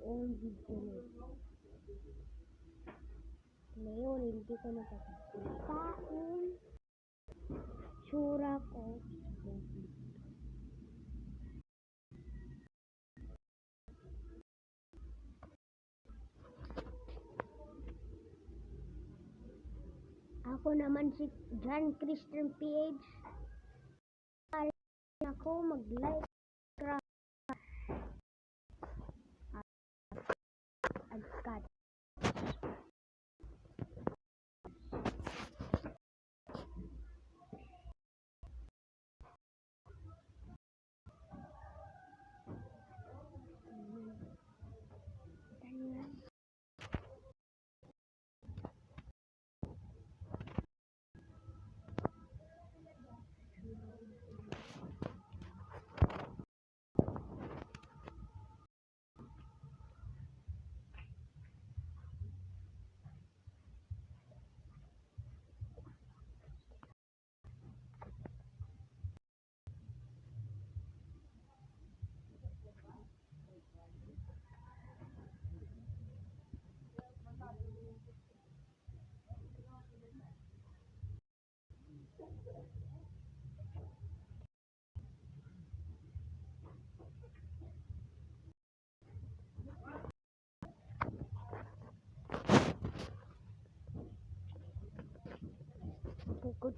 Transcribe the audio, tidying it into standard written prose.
own video. Ngayon, hindi ko nakakakain. Sura ko. Ako naman si John Christian PH. Ako mag-like agad. Good